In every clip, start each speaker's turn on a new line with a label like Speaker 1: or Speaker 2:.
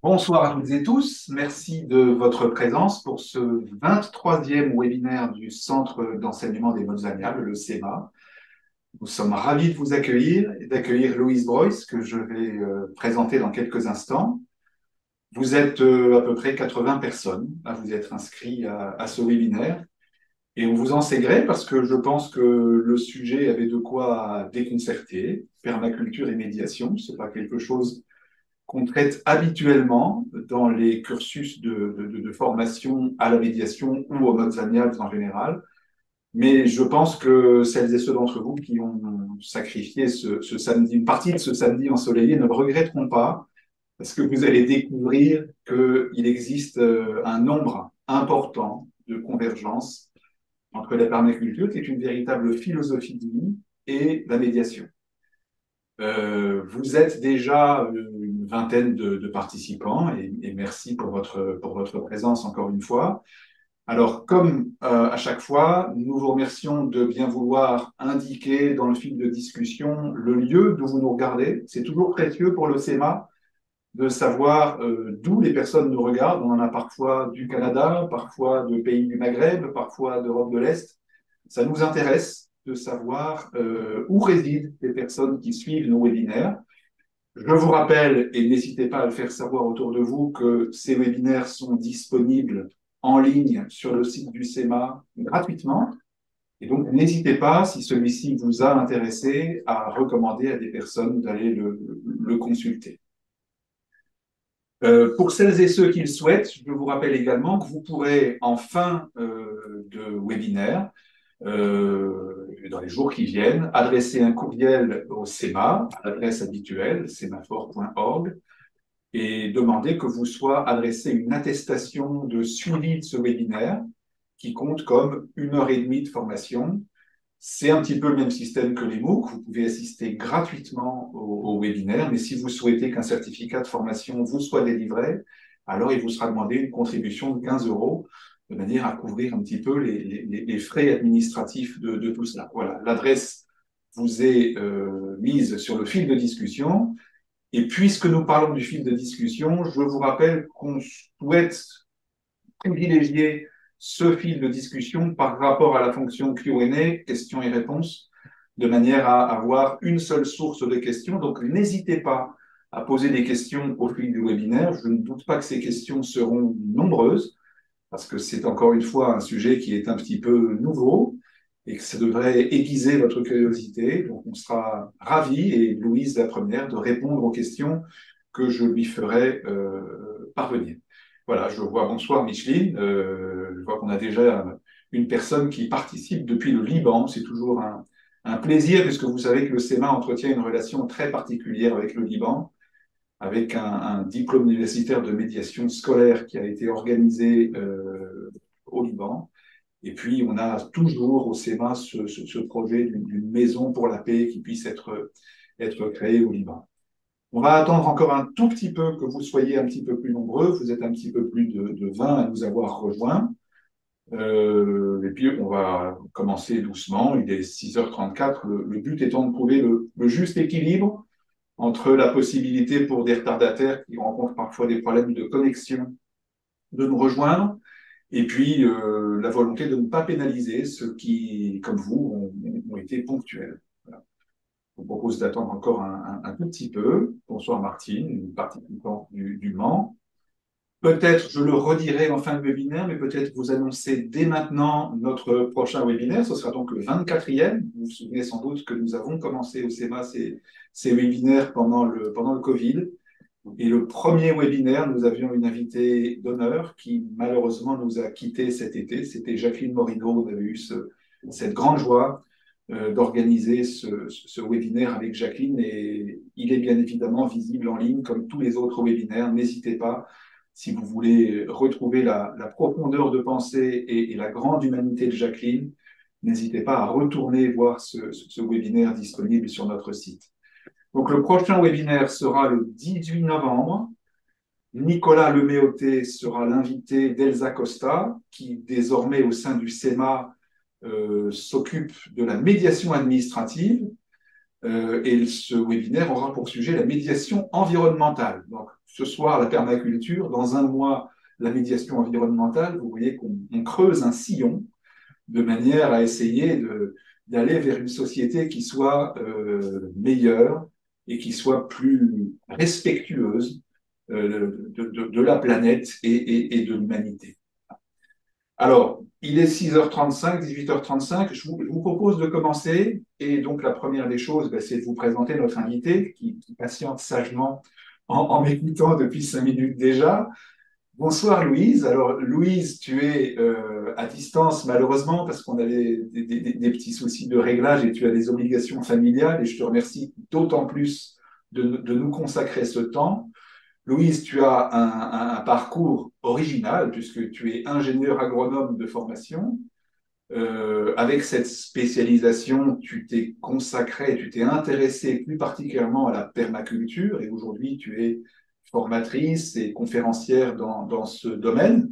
Speaker 1: Bonsoir à toutes et tous. Merci de votre présence pour ce 23e webinaire du Centre d'enseignement des modes amiables, le CEMA. Nous sommes ravis de vous accueillir et d'accueillir Louise Broyce, que je vais présenter dans quelques instants. Vous êtes à peu près 80 personnes à vous être inscrits à ce webinaire. Et on vous en sait gré parce que je pense que le sujet avait de quoi déconcerter. Permaculture et médiation, ce n'est pas quelque chose qu'on traite habituellement dans les cursus de formation à la médiation ou aux modes amiables en général. Mais je pense que celles et ceux d'entre vous qui ont sacrifié ce samedi, une partie de ce samedi ensoleillé ne le regretteront pas, parce que vous allez découvrir qu'il existe un nombre important de convergences entre la permaculture, qui est une véritable philosophie de vie, et la médiation. Vous êtes déjà une vingtaine de participants et merci pour votre présence encore une fois. Alors, comme à chaque fois, nous vous remercions de bien vouloir indiquer dans le fil de discussion le lieu d'où vous nous regardez. C'est toujours précieux pour le CEMA de savoir d'où les personnes nous regardent. On en a parfois du Canada, parfois de pays du Maghreb, parfois d'Europe de l'Est. Ça nous intéresse de savoir où résident les personnes qui suivent nos webinaires. Je vous rappelle, et n'hésitez pas à le faire savoir autour de vous, que ces webinaires sont disponibles en ligne sur le site du CEMA gratuitement. Et donc, n'hésitez pas, si celui-ci vous a intéressé, à recommander à des personnes d'aller le consulter. Pour celles et ceux qui le souhaitent, je vous rappelle également que vous pourrez, en fin de webinaire, dans les jours qui viennent, adresser un courriel au CEMA, à l'adresse habituelle, semaphore.org, et demander que vous soit adressée une attestation de suivi de ce webinaire qui compte comme 1 heure et demie de formation. C'est un petit peu le même système que les MOOC. Vous pouvez assister gratuitement au webinaire, mais si vous souhaitez qu'un certificat de formation vous soit délivré, alors il vous sera demandé une contribution de 15 euros de manière à couvrir un petit peu les frais administratifs de tout cela. Voilà, l'adresse vous est mise sur le fil de discussion. Et puisque nous parlons du fil de discussion, je vous rappelle qu'on souhaite privilégier ce fil de discussion par rapport à la fonction Q&A, questions et réponses, de manière à avoir une seule source de questions. Donc, n'hésitez pas à poser des questions au fil du webinaire. Je ne doute pas que ces questions seront nombreuses, parce que c'est encore une fois un sujet qui est un petit peu nouveau et que ça devrait aiguiser votre curiosité. Donc, on sera ravis, et Louise la première, de répondre aux questions que je lui ferai parvenir. Voilà, je vois, bonsoir Micheline, je vois qu'on a déjà une personne qui participe depuis le Liban. C'est toujours un plaisir, puisque vous savez que le CEMA entretient une relation très particulière avec le Liban, avec un diplôme universitaire de médiation scolaire qui a été organisé au Liban. Et puis, on a toujours au CEMA ce projet d'une maison pour la paix qui puisse être créée au Liban. On va attendre encore un tout petit peu que vous soyez un petit peu plus nombreux. Vous êtes un petit peu plus de 20 à nous avoir rejoints. Et puis, on va commencer doucement. Il est 6h34. Le but étant de trouver le juste équilibre entre la possibilité pour des retardataires qui rencontrent parfois des problèmes de connexion de nous rejoindre, et puis la volonté de ne pas pénaliser ceux qui, comme vous, ont été ponctuels. Voilà. Je vous propose d'attendre encore un tout petit peu. Bonsoir Martine, une participante du Mans. Peut-être, je le redirai en fin de webinaire, mais peut-être vous annoncer dès maintenant notre prochain webinaire. Ce sera donc le 24e. Vous vous souvenez sans doute que nous avons commencé au CEMA ces webinaires pendant le Covid. Et le premier webinaire, nous avions une invitée d'honneur qui malheureusement nous a quittés cet été. C'était Jacqueline Morino. On avait eu cette grande joie d'organiser ce webinaire avec Jacqueline, et il est bien évidemment visible en ligne comme tous les autres webinaires. N'hésitez pas, si vous voulez retrouver la profondeur de pensée et la grande humanité de Jacqueline, n'hésitez pas à retourner voir ce webinaire disponible sur notre site. Donc, le prochain webinaire sera le 18 novembre. Nicolas Leméoté sera l'invité d'Elsa Costa, qui désormais au sein du CEMA s'occupe de la médiation administrative. Et ce webinaire aura pour sujet la médiation environnementale. Donc, ce soir, la permaculture, dans un mois, la médiation environnementale. Vous voyez qu'on creuse un sillon de manière à essayer d'aller vers une société qui soit meilleure et qui soit plus respectueuse de la planète et de l'humanité. Alors, il est 6h35, 18h35. Je vous propose de commencer. Et donc, la première des choses, c'est de vous présenter notre invité qui patiente sagement en m'écoutant depuis 5 minutes déjà. Bonsoir Louise. Alors Louise, tu es à distance malheureusement parce qu'on a des petits soucis de réglage et tu as des obligations familiales et je te remercie d'autant plus de nous consacrer ce temps. Louise, tu as un parcours original puisque tu es ingénieur agronome de formation. Avec cette spécialisation, tu t'es consacré, tu t'es intéressé plus particulièrement à la permaculture et aujourd'hui tu es formatrice et conférencière dans ce domaine.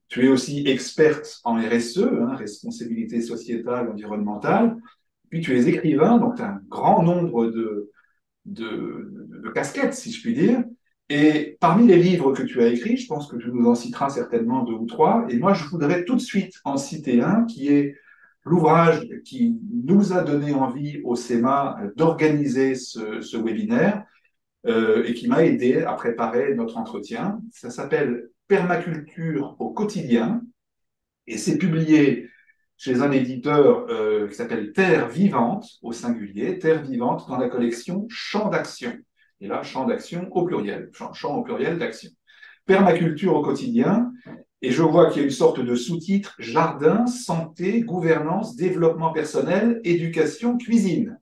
Speaker 1: Tu es aussi experte en RSE, hein, responsabilité sociétale, environnementale. Puis tu es écrivain, donc tu as un grand nombre de casquettes, si je puis dire. Et parmi les livres que tu as écrits, je pense que tu nous en citeras certainement 2 ou 3. Et moi, je voudrais tout de suite en citer un qui est l'ouvrage qui nous a donné envie au CEMA d'organiser ce webinaire et qui m'a aidé à préparer notre entretien. Ça s'appelle Permaculture au quotidien et c'est publié chez un éditeur qui s'appelle Terre Vivante, au singulier, Terre Vivante, dans la collection Champ d'action. Et là, champ d'action au pluriel, champ au pluriel d'action. Permaculture au quotidien, et je vois qu'il y a une sorte de sous-titre Jardin, santé, gouvernance, développement personnel, éducation, cuisine.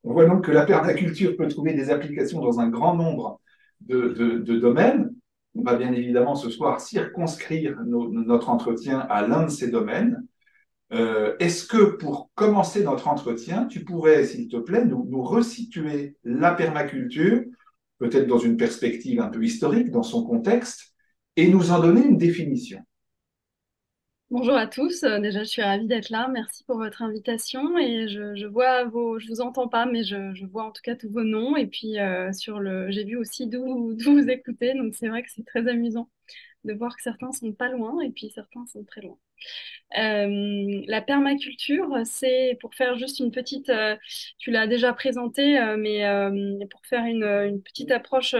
Speaker 1: On voit donc que la permaculture peut trouver des applications dans un grand nombre de domaines. On va bien évidemment ce soir circonscrire notre entretien à l'un de ces domaines. Est-ce que pour commencer notre entretien, tu pourrais, s'il te plaît, nous resituer la permaculture, peut-être dans une perspective un peu historique, dans son contexte, et nous en donner une définition?
Speaker 2: Bonjour à tous. Déjà, je suis ravie d'être là. Merci pour votre invitation. Et je vois je vous entends pas, mais je vois en tout cas tous vos noms. Et puis j'ai vu aussi d'où vous écoutez. Donc c'est vrai que c'est très amusant de voir que certains sont pas loin et puis certains sont très loin. La permaculture, c'est pour faire juste une petite, tu l'as déjà présenté, mais pour faire une petite approche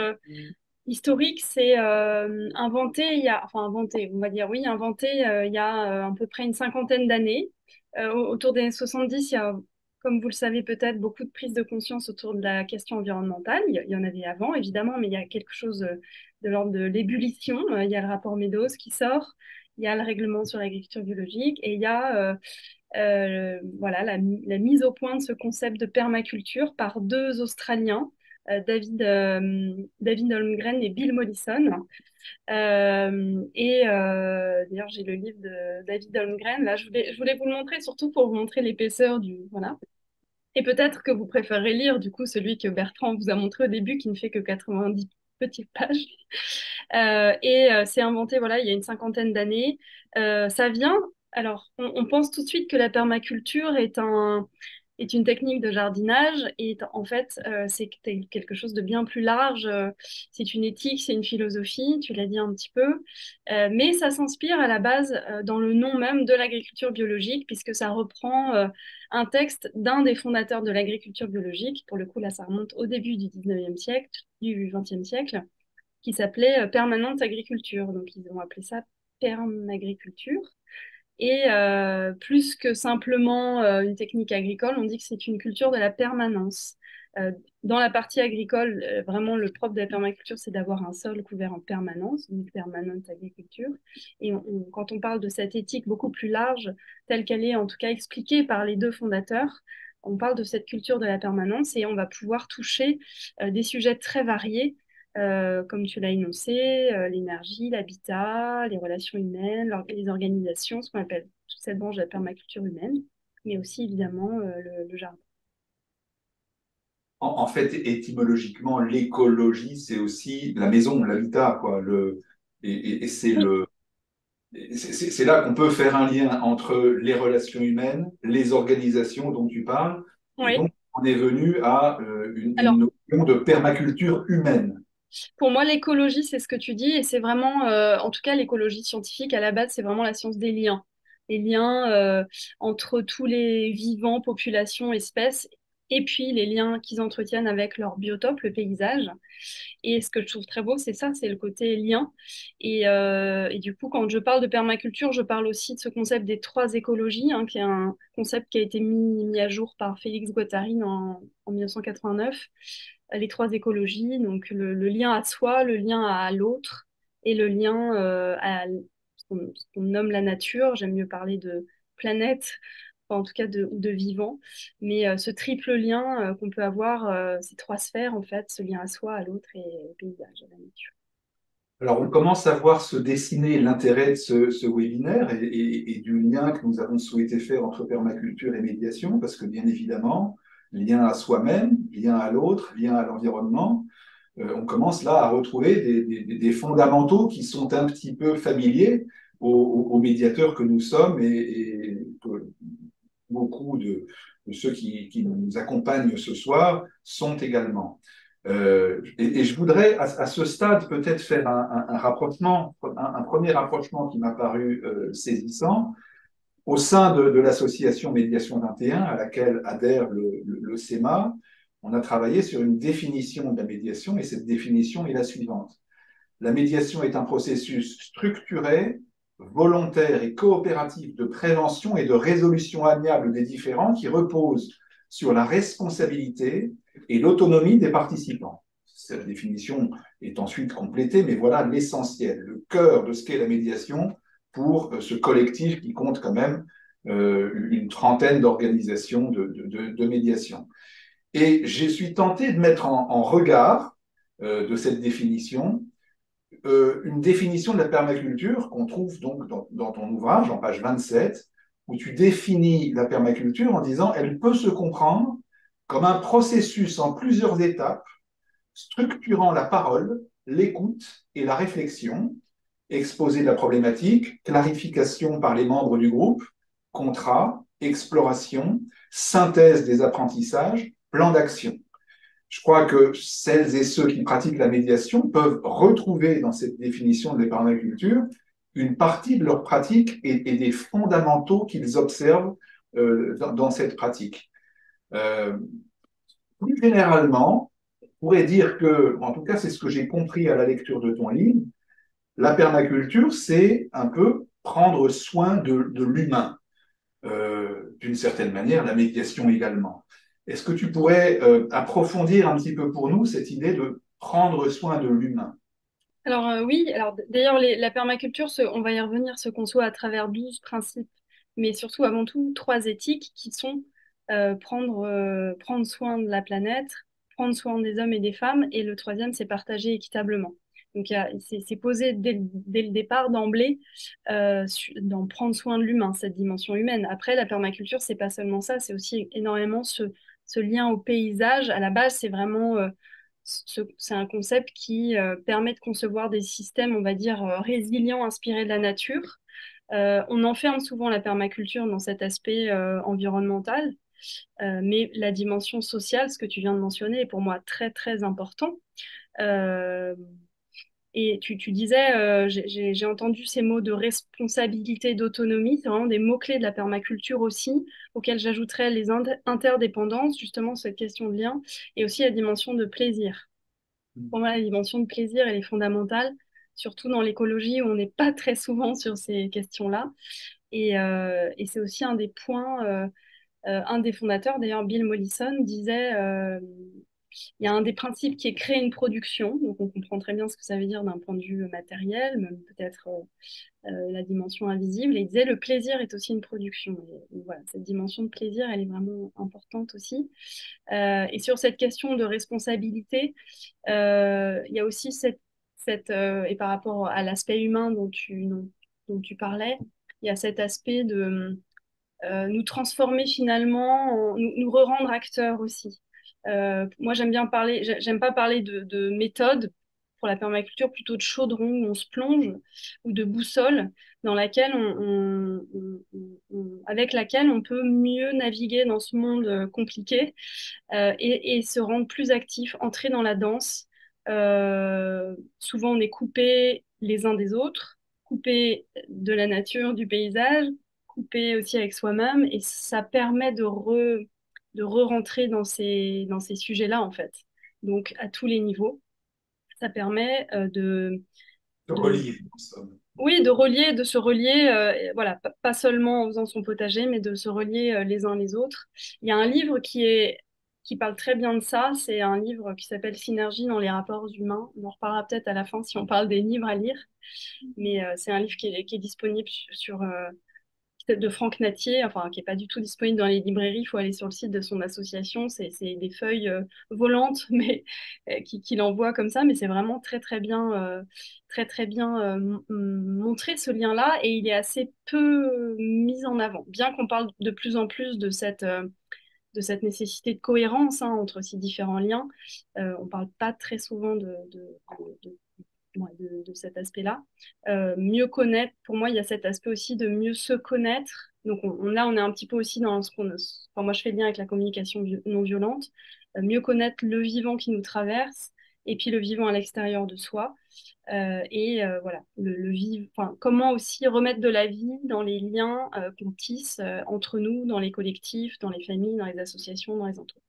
Speaker 2: historique, c'est inventé enfin inventé, on va dire oui, inventé il y a à peu près une cinquantaine d'années. Autour des années 70, il y a, comme vous le savez peut-être, beaucoup de prise de conscience autour de la question environnementale. Il y en avait avant, évidemment, mais il y a quelque chose de l'ordre de l'ébullition. Il y a le rapport Meadows qui sort, il y a le règlement sur l'agriculture biologique et il y a voilà, la mise au point de ce concept de permaculture par deux Australiens, David Holmgren et Bill Mollison. D'ailleurs, j'ai le livre de David Holmgren. Là, je voulais vous le montrer surtout pour vous montrer l'épaisseur du. Voilà. Et peut-être que vous préférez lire, du coup, celui que Bertrand vous a montré au début, qui ne fait que 90 petites pages. C'est inventé, voilà, il y a une cinquantaine d'années. Ça vient, alors, on pense tout de suite que la permaculture est une technique de jardinage et en fait, c'est quelque chose de bien plus large. C'est une éthique, c'est une philosophie, tu l'as dit un petit peu. Mais ça s'inspire à la base dans le nom même de l'agriculture biologique, puisque ça reprend un texte d'un des fondateurs de l'agriculture biologique. Pour le coup, là, ça remonte au début du 19e siècle, du 20e siècle, qui s'appelait Permanente Agriculture. Donc, ils ont appelé ça permagriculture. Et plus que simplement une technique agricole, on dit que c'est une culture de la permanence. Euh, Dans la partie agricole, vraiment le propre de la permaculture, c'est d'avoir un sol couvert en permanence, donc permanente agriculture. Et quand on parle de cette éthique beaucoup plus large, telle qu'elle est en tout cas expliquée par les deux fondateurs, on parle de cette culture de la permanence et on va pouvoir toucher des sujets très variés comme tu l'as énoncé, l'énergie, l'habitat, les relations humaines, les organisations, ce qu'on appelle toute cette branche de la permaculture humaine, mais aussi évidemment le jardin.
Speaker 1: En fait, étymologiquement, l'écologie, c'est aussi la maison, l'habitat, quoi. Et
Speaker 2: Oui,
Speaker 1: c'est là qu'on peut faire un lien entre les relations humaines, les organisations dont tu parles, et donc
Speaker 2: oui,
Speaker 1: on est venu à une
Speaker 2: Alors,
Speaker 1: notion de permaculture humaine.
Speaker 2: pour moi, l'écologie, c'est ce que tu dis, et c'est vraiment, en tout cas, l'écologie scientifique, à la base, c'est vraiment la science des liens. Les liens entre tous les vivants, populations, espèces, et puis les liens qu'ils entretiennent avec leur biotope, le paysage. Et ce que je trouve très beau, c'est ça, c'est le côté lien. Et du coup, quand je parle de permaculture, je parle aussi de ce concept des trois écologies, hein, qui est un concept qui a été mis à jour par Félix Guattari en 1989. Les trois écologies, donc le lien à soi, le lien à l'autre et le lien à ce qu'on nomme la nature. J'aime mieux parler de planète, enfin, en tout cas de vivant. Mais ce triple lien qu'on peut avoir, ces trois sphères, en fait, ce lien à soi, à l'autre et au paysage, à la nature.
Speaker 1: Alors, on commence à voir se dessiner l'intérêt de ce webinaire et du lien que nous avons souhaité faire entre permaculture et médiation, parce que bien évidemment, lien à soi-même, lien à l'autre, lien à l'environnement, on commence là à retrouver des fondamentaux qui sont un petit peu familiers aux médiateurs que nous sommes et que beaucoup de ceux qui nous accompagnent ce soir sont également. Et je voudrais à ce stade peut-être faire un rapprochement, un premier rapprochement qui m'a paru saisissant. Au sein de l'association Médiation 21, à laquelle adhère le CEMA, on a travaillé sur une définition de la médiation et cette définition est la suivante. La médiation est un processus structuré, volontaire et coopératif de prévention et de résolution amiable des différends qui repose sur la responsabilité et l'autonomie des participants. Cette définition est ensuite complétée, mais voilà l'essentiel, le cœur de ce qu'est la médiation pour ce collectif qui compte quand même une trentaine d'organisations de médiation. Et je suis tenté de mettre en regard de cette définition une définition de la permaculture qu'on trouve donc dans ton ouvrage, en page 27, où tu définis la permaculture en disant elle peut se comprendre comme un processus en plusieurs étapes structurant la parole, l'écoute et la réflexion, exposé de la problématique, clarification par les membres du groupe, contrat, exploration, synthèse des apprentissages, plan d'action. Je crois que celles et ceux qui pratiquent la médiation peuvent retrouver dans cette définition de la permaculture une partie de leur pratique et des fondamentaux qu'ils observent dans cette pratique. Euh, Plus généralement, on pourrait dire que, en tout cas, c'est ce que j'ai compris à la lecture de ton livre, la permaculture, c'est un peu prendre soin de l'humain. D'une certaine manière, la médiation également. Est-ce que tu pourrais approfondir un petit peu pour nous cette idée de prendre soin de l'humain?
Speaker 2: Alors oui, alors d'ailleurs la permaculture, on va y revenir, se conçoit à travers 12 principes, mais surtout avant tout trois éthiques qui sont prendre soin de la planète, prendre soin des hommes et des femmes, et le troisième, c'est partager équitablement. Donc c'est posé dès le départ, d'emblée, d'en prendre soin de l'humain, cette dimension humaine. Après, la permaculture, c'est pas seulement ça, c'est aussi énormément ce lien au paysage. À la base, c'est vraiment c'est un concept qui permet de concevoir des systèmes, on va dire, résilients, inspirés de la nature. On enferme souvent la permaculture dans cet aspect environnemental, mais la dimension sociale, ce que tu viens de mentionner, est pour moi très, très important. Euh, et tu disais, j'ai entendu ces mots de responsabilité, d'autonomie, c'est vraiment des mots-clés de la permaculture aussi, auxquels j'ajouterais les interdépendances, justement cette question de lien, et aussi la dimension de plaisir. Pour moi, la dimension de plaisir, elle est fondamentale, surtout dans l'écologie où on n'est pas très souvent sur ces questions-là. Et c'est aussi un des points, un des fondateurs, d'ailleurs Bill Mollison, disait, il y a un des principes qui est créer une production, donc on comprend très bien ce que ça veut dire d'un point de vue matériel, même peut-être la dimension invisible, et il disait le plaisir est aussi une production. Et voilà, cette dimension de plaisir, elle est vraiment importante aussi. Et sur cette question de responsabilité, il y a aussi et par rapport à l'aspect humain dont tu parlais, il y a cet aspect de nous transformer finalement, nous re-rendre acteurs aussi. Moi, j'aime pas parler de méthode pour la permaculture plutôt de chaudron où on se plonge ou de boussole dans laquelle avec laquelle on peut mieux naviguer dans ce monde compliqué et se rendre plus actif, entrer dans la danse. Souvent, on est coupé les uns des autres, coupé de la nature, du paysage, coupé aussi avec soi-même, et ça permet de re-rentrer dans ces sujets-là, en fait. Donc, à tous les niveaux, ça permet
Speaker 1: De
Speaker 2: de,
Speaker 1: relier, en somme.
Speaker 2: oui, de relier, de se relier, voilà, pas seulement en faisant son potager, mais de se relier les uns les autres. Il y a un livre qui parle très bien de ça, c'est un livre qui s'appelle Synergie dans les rapports humains. On en reparlera peut-être à la fin si on parle des livres à lire, mais c'est un livre qui est disponible de Franck Natier, enfin qui est pas du tout disponible dans les librairies, il faut aller sur le site de son association, c'est des feuilles volantes, mais qu'il envoie comme ça, mais c'est vraiment très bien montré ce lien-là, et il est assez peu mis en avant, bien qu'on parle de plus en plus de cette nécessité de cohérence hein, entre ces différents liens. On parle pas très souvent de, ouais, de cet aspect-là. Mieux connaître, pour moi, il y a cet aspect aussi de mieux se connaître. Donc là, on est un petit peu aussi dans ce qu'on... Enfin, moi, je fais le lien avec la communication non violente. Mieux connaître le vivant qui nous traverse et puis le vivant à l'extérieur de soi. Voilà, enfin, comment aussi remettre de la vie dans les liens qu'on tisse entre nous, dans les collectifs, dans les familles, dans les associations, dans les entreprises.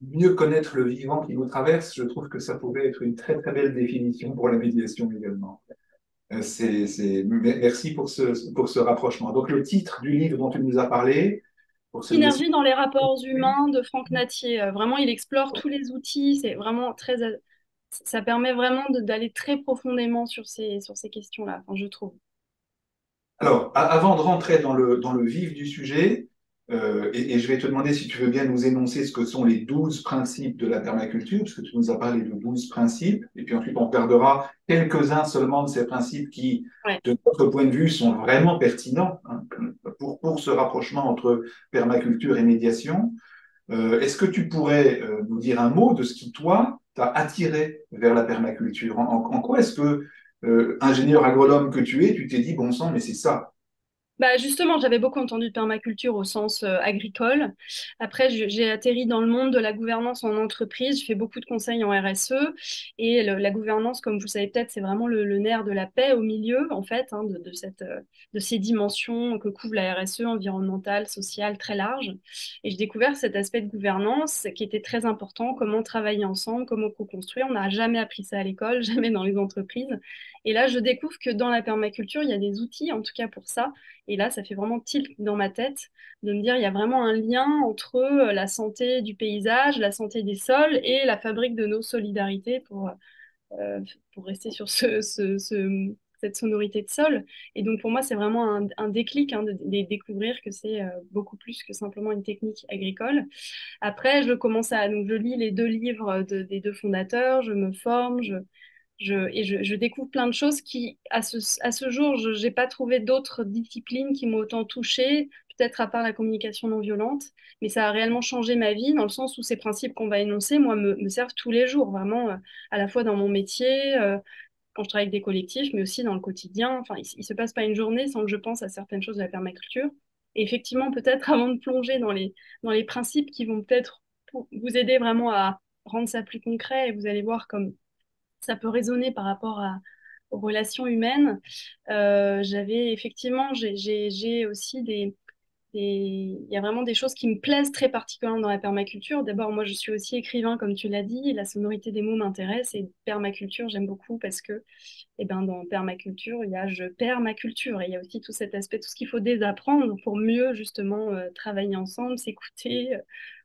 Speaker 1: Mieux connaître le vivant qui nous traverse, je trouve que ça pourrait être une très très belle définition pour la médiation également. Merci pour ce rapprochement. Donc le titre du livre dont tu nous as parlé, pour celui
Speaker 2: Synergie dans les rapports humains de Franck Natier. Vraiment, il explore tous les outils. C'est vraiment ça permet vraiment d'aller très profondément sur ces questions-là, enfin, je trouve.
Speaker 1: Alors, avant de rentrer dans le vif du sujet, et je vais te demander si tu veux bien nous énoncer ce que sont les 12 principes de la permaculture, parce que tu nous as parlé de 12 principes, et puis ensuite on regardera quelques-uns seulement de ces principes qui,
Speaker 2: Ouais.
Speaker 1: de notre point de vue, sont vraiment pertinents hein, pour ce rapprochement entre permaculture et médiation. Est-ce que tu pourrais nous dire un mot de ce qui, toi, t'a attiré vers la permaculture? En quoi est-ce que, ingénieur agronome que tu es, tu t'es dit, bon sang, mais c'est ça?
Speaker 2: Bah justement, j'avais beaucoup entendu de permaculture au sens agricole. Après, j'ai atterri dans le monde de la gouvernance en entreprise. Je fais beaucoup de conseils en RSE. Et la gouvernance, comme vous savez peut-être, c'est vraiment le nerf de la paix au milieu, en fait, hein, de ces dimensions que couvre la RSE, environnementale, sociale, très large. Et j'ai découvert cet aspect de gouvernance qui était très important, comment travailler ensemble, comment co-construire. On n'a jamais appris ça à l'école, jamais dans les entreprises. Et là, je découvre que dans la permaculture, il y a des outils, en tout cas pour ça, et là, ça fait vraiment tilt dans ma tête de me dire il y a vraiment un lien entre la santé du paysage, la santé des sols et la fabrique de nos solidarités euh, pour rester sur cette sonorité de sol. Et donc, pour moi, c'est vraiment un déclic hein, de découvrir que c'est beaucoup plus que simplement une technique agricole. Après, donc je lis les deux livres des deux fondateurs, je me forme, je découvre plein de choses qui, à ce jour, je n'ai pas trouvé d'autres disciplines qui m'ont autant touchée, peut-être à part la communication non violente, mais ça a réellement changé ma vie dans le sens où ces principes qu'on va énoncer, moi, me servent tous les jours, vraiment, à la fois dans mon métier, quand je travaille avec des collectifs, mais aussi dans le quotidien. Enfin, il ne se passe pas une journée sans que je pense à certaines choses de la permaculture. Et effectivement, peut-être avant de plonger dans les principes qui vont peut-être vous aider vraiment à rendre ça plus concret, et vous allez voir comme ça peut résonner par rapport aux relations humaines. J'avais effectivement, j'ai aussi il y a vraiment des choses qui me plaisent très particulièrement dans la permaculture. D'abord, moi, je suis aussi écrivain, comme tu l'as dit. La sonorité des mots m'intéresse et permaculture, j'aime beaucoup parce que, eh ben, dans permaculture, il y a je perds ma culture et il y a aussi tout cet aspect, tout ce qu'il faut désapprendre pour mieux justement travailler ensemble, s'écouter,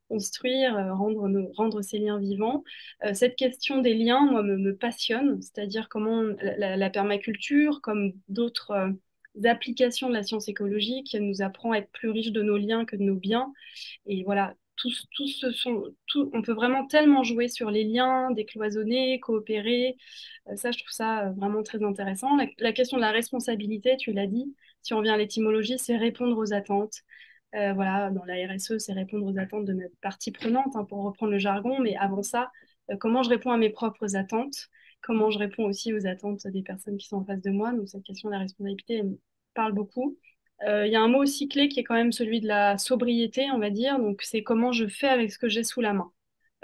Speaker 2: construire, rendre ces liens vivants. Cette question des liens, moi, me passionne, c'est-à-dire comment la permaculture, comme d'autres applications de la science écologique, nous apprend à être plus riche de nos liens que de nos biens. Et voilà, on peut vraiment tellement jouer sur les liens, décloisonner, coopérer. Ça, je trouve ça vraiment très intéressant. La question de la responsabilité, tu l'as dit, si on revient à l'étymologie, c'est répondre aux attentes. Voilà, dans la RSE, c'est répondre aux attentes de notre partie prenante, hein, pour reprendre le jargon. Mais avant ça, comment je réponds à mes propres attentes, comment je réponds aussi aux attentes des personnes qui sont en face de moi. Donc cette question de la responsabilité elle me parle beaucoup. Il y a un mot aussi clé qui est quand même celui de la sobriété, on va dire. Donc c'est comment je fais avec ce que j'ai sous la main.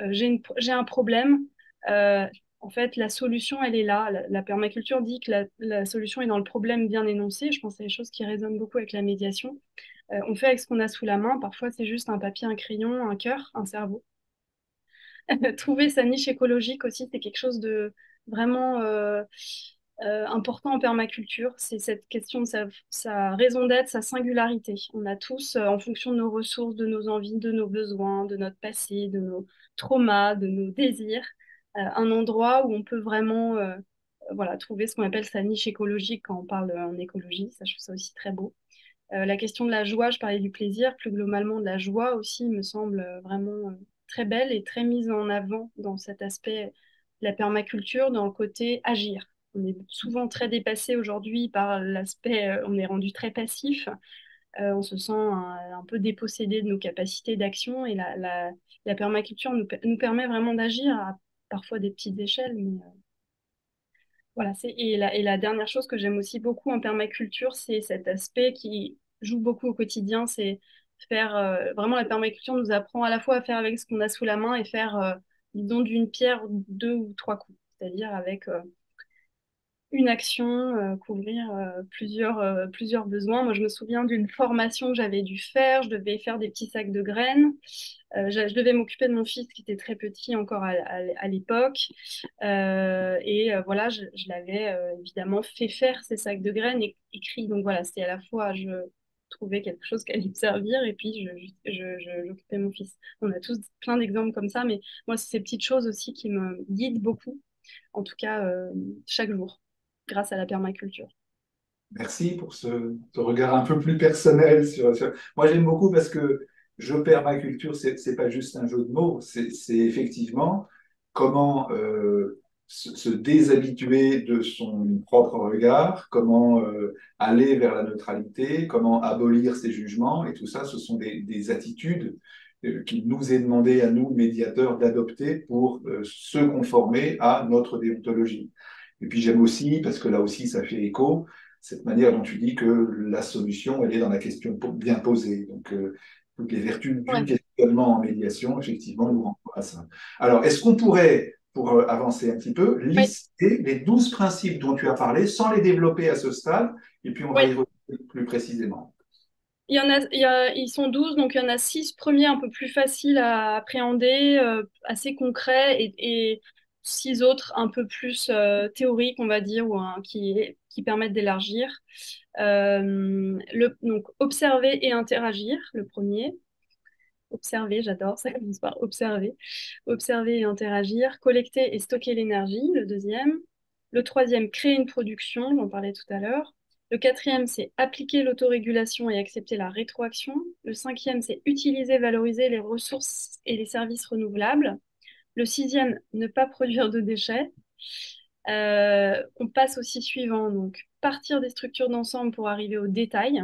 Speaker 2: J'ai un problème. Euh, En fait, la solution, elle est là. La permaculture dit que la solution est dans le problème bien énoncé. Je pense que c'est des choses qui résonnent beaucoup avec la médiation. On fait avec ce qu'on a sous la main. Parfois, c'est juste un papier, un crayon, un cœur, un cerveau. Trouver sa niche écologique aussi, c'est quelque chose de vraiment important en permaculture. C'est cette question de sa raison d'être, sa singularité. On a tous, en fonction de nos ressources, de nos envies, de nos besoins, de notre passé, de nos traumas, de nos désirs, un endroit où on peut vraiment voilà, trouver ce qu'on appelle sa niche écologique quand on parle en écologie. Ça, je trouve ça aussi très beau. La question de la joie, je parlais du plaisir, plus globalement de la joie aussi me semble vraiment très belle et très mise en avant dans cet aspect de la permaculture, dans le côté agir. On est souvent très dépassé aujourd'hui par l'aspect, on est rendu très passif, on se sent un peu dépossédé de nos capacités d'action et la permaculture nous permet vraiment d'agir à parfois des petites échelles, mais voilà, et la dernière chose que j'aime aussi beaucoup en permaculture, c'est cet aspect qui joue beaucoup au quotidien, c'est faire vraiment la permaculture nous apprend à la fois à faire avec ce qu'on a sous la main et faire, disons, d'une pierre deux ou trois coups, c'est-à-dire avec une action, couvrir plusieurs besoins. Moi, je me souviens d'une formation que j'avais dû faire, je devais faire des petits sacs de graines. Je devais m'occuper de mon fils qui était très petit encore à l'époque. Voilà, je l'avais évidemment fait faire ces sacs de graines et écrit. Donc voilà, c'était à la fois, je trouvais quelque chose qui allait me servir et puis j'occupais mon fils. On a tous plein d'exemples comme ça, mais moi, c'est ces petites choses aussi qui me guident beaucoup, en tout cas chaque jour, grâce à la permaculture.
Speaker 1: Merci pour ce regard un peu plus personnel Moi, j'aime beaucoup parce que je permaculture, c'est pas juste un jeu de mots, c'est effectivement comment se déshabituer de son propre regard, comment aller vers la neutralité, comment abolir ses jugements, et tout ça, ce sont des attitudes qu'il nous est demandé à nous, médiateurs, d'adopter pour se conformer à notre déontologie. Et puis j'aime aussi, parce que là aussi ça fait écho, cette manière dont tu dis que la solution, elle est dans la question bien posée. Donc, toutes les vertus du
Speaker 2: Ouais.
Speaker 1: questionnement en médiation, effectivement, nous renvoient à ça. Alors, est-ce qu'on pourrait, pour avancer un petit peu,
Speaker 2: Oui,
Speaker 1: lister les 12 principes dont tu as parlé sans les développer à ce stade, et puis on va y
Speaker 2: oui.
Speaker 1: revenir plus précisément.
Speaker 2: Ils sont 12, donc il y en a 6 premiers un peu plus faciles à appréhender, assez concrets, et 6 autres un peu plus théoriques, on va dire, ou qui permettent d'élargir. Donc, observer et interagir, le premier. Observer, j'adore, ça commence par observer. Observer et interagir. Collecter et stocker l'énergie, le deuxième. Le troisième, créer une production, j'en parlais tout à l'heure. Le quatrième, c'est appliquer l'autorégulation et accepter la rétroaction. Le cinquième, c'est utiliser, valoriser les ressources et les services renouvelables. Le sixième, ne pas produire de déchets. On passe au six suivant, donc partir des structures d'ensemble pour arriver au détail.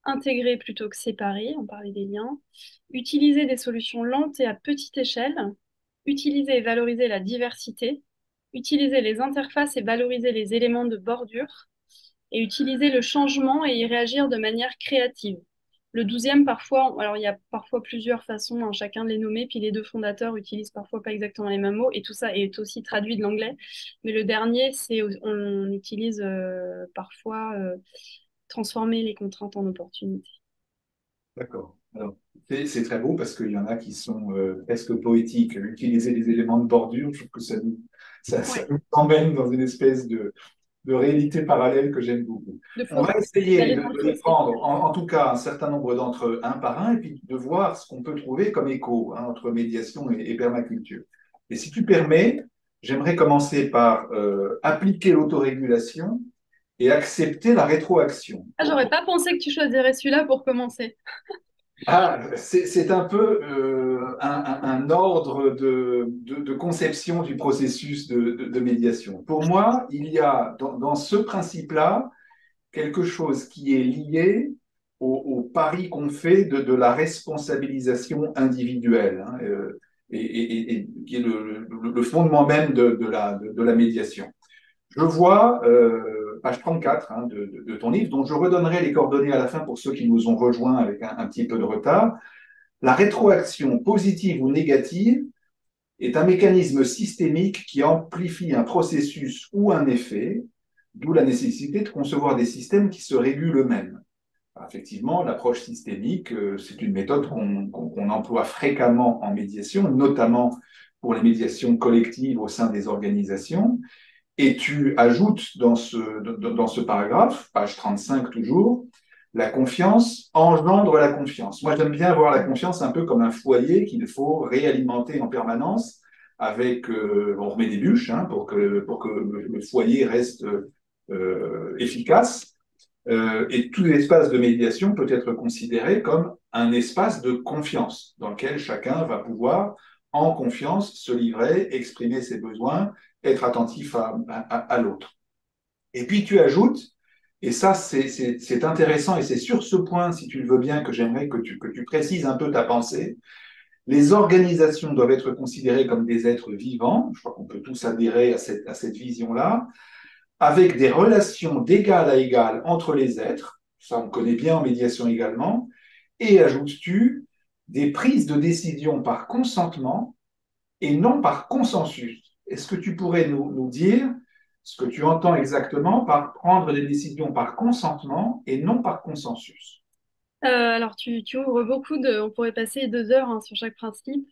Speaker 2: Intégrer plutôt que séparer, on parlait des liens. Utiliser des solutions lentes et à petite échelle. Utiliser et valoriser la diversité. Utiliser les interfaces et valoriser les éléments de bordure et utiliser le changement et y réagir de manière créative. Le douzième, parfois, alors il y a parfois plusieurs façons, hein, chacun de les nommer, puis les deux fondateurs utilisent parfois pas exactement les mêmes mots, et tout ça est aussi traduit de l'anglais. Mais le dernier, c'est on utilise parfois transformer les contraintes en opportunités.
Speaker 1: D'accord. Alors, c'est très beau parce qu'il y en a qui sont presque poétiques. Utiliser les éléments de bordure, je trouve que ça
Speaker 2: Ouais,
Speaker 1: nous emmène dans une espèce de réalité parallèle que j'aime beaucoup.
Speaker 2: de
Speaker 1: On va
Speaker 2: fossé,
Speaker 1: essayer
Speaker 2: d'aller
Speaker 1: de
Speaker 2: dans le
Speaker 1: les
Speaker 2: fossé.
Speaker 1: prendre, en tout cas un certain nombre d'entre eux, un par un, et puis de voir ce qu'on peut trouver comme écho entre médiation et permaculture. Et si tu permets, j'aimerais commencer par appliquer l'autorégulation et accepter la rétroaction.
Speaker 2: Ah, j'aurais pas pensé que tu choisirais celui-là pour commencer.
Speaker 1: Ah, c'est un peu un ordre de conception du processus de médiation. Pour moi, il y a dans ce principe-là quelque chose qui est lié au pari qu'on fait de la responsabilisation individuelle. et qui est le fondement même de la médiation. Je vois, page 34 hein, de ton livre, dont je redonnerai les coordonnées à la fin pour ceux qui nous ont rejoints avec un petit peu de retard. La rétroaction positive ou négative est un mécanisme systémique qui amplifie un processus ou un effet, d'où la nécessité de concevoir des systèmes qui se régulent eux-mêmes. Effectivement, l'approche systémique, c'est une méthode qu'on emploie fréquemment en médiation, notamment pour les médiations collectives au sein des organisations. Et tu ajoutes dans ce paragraphe, page 35 toujours, la confiance engendre la confiance. Moi, j'aime bien voir la confiance un peu comme un foyer qu'il faut réalimenter en permanence avec, on remet des bûches hein, pour que le foyer reste efficace. Et tout espace de médiation peut être considéré comme un espace de confiance dans lequel chacun va pouvoir, en confiance, se livrer, exprimer ses besoins, être attentif à l'autre. Et puis tu ajoutes, et ça c'est intéressant, et c'est sur ce point, si tu le veux bien, que j'aimerais que tu précises un peu ta pensée, les organisations doivent être considérées comme des êtres vivants, je crois qu'on peut tous adhérer à cette vision-là, avec des relations d'égal à égal entre les êtres, ça on connaît bien en médiation également, et ajoutes-tu des prises de décision par consentement et non par consensus. Est-ce que tu pourrais nous dire ce que tu entends exactement par prendre des décisions par consentement et non par consensus?
Speaker 2: Alors, tu ouvres beaucoup de... On pourrait passer 2 heures hein, sur chaque principe.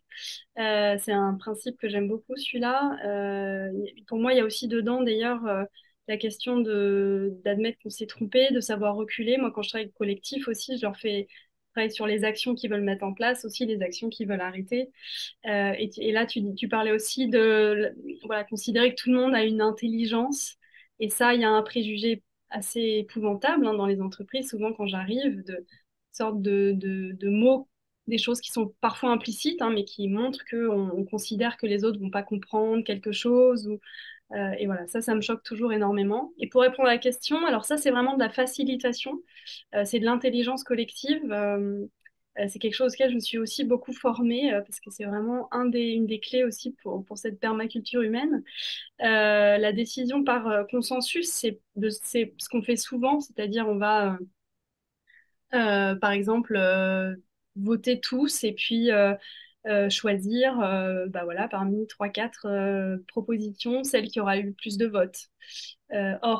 Speaker 2: C'est un principe que j'aime beaucoup, celui-là. Pour moi, il y a aussi dedans, d'ailleurs, la question d'admettre qu'on s'est trompé, de savoir reculer. Moi, quand je travaille avec le collectif aussi, je leur fais travailler sur les actions qu'ils veulent mettre en place, aussi les actions qu'ils veulent arrêter. Et là, tu parlais aussi de voilà, considérer que tout le monde a une intelligence. Et ça, il y a un préjugé assez épouvantable hein, dans les entreprises, souvent quand j'arrive, de sorte de mots, des choses qui sont parfois implicites, hein, mais qui montrent qu'on considère que les autres vont pas comprendre quelque chose. Et voilà, ça me choque toujours énormément. Et pour répondre à la question, alors ça, c'est vraiment de la facilitation, c'est de l'intelligence collective. C'est quelque chose auquel je me suis aussi beaucoup formée parce que c'est vraiment une des clés aussi pour cette permaculture humaine. La décision par consensus, c'est ce qu'on fait souvent, c'est-à-dire on va par exemple, voter tous et puis choisir bah voilà, parmi trois, quatre propositions, celle qui aura eu le plus de votes. Or,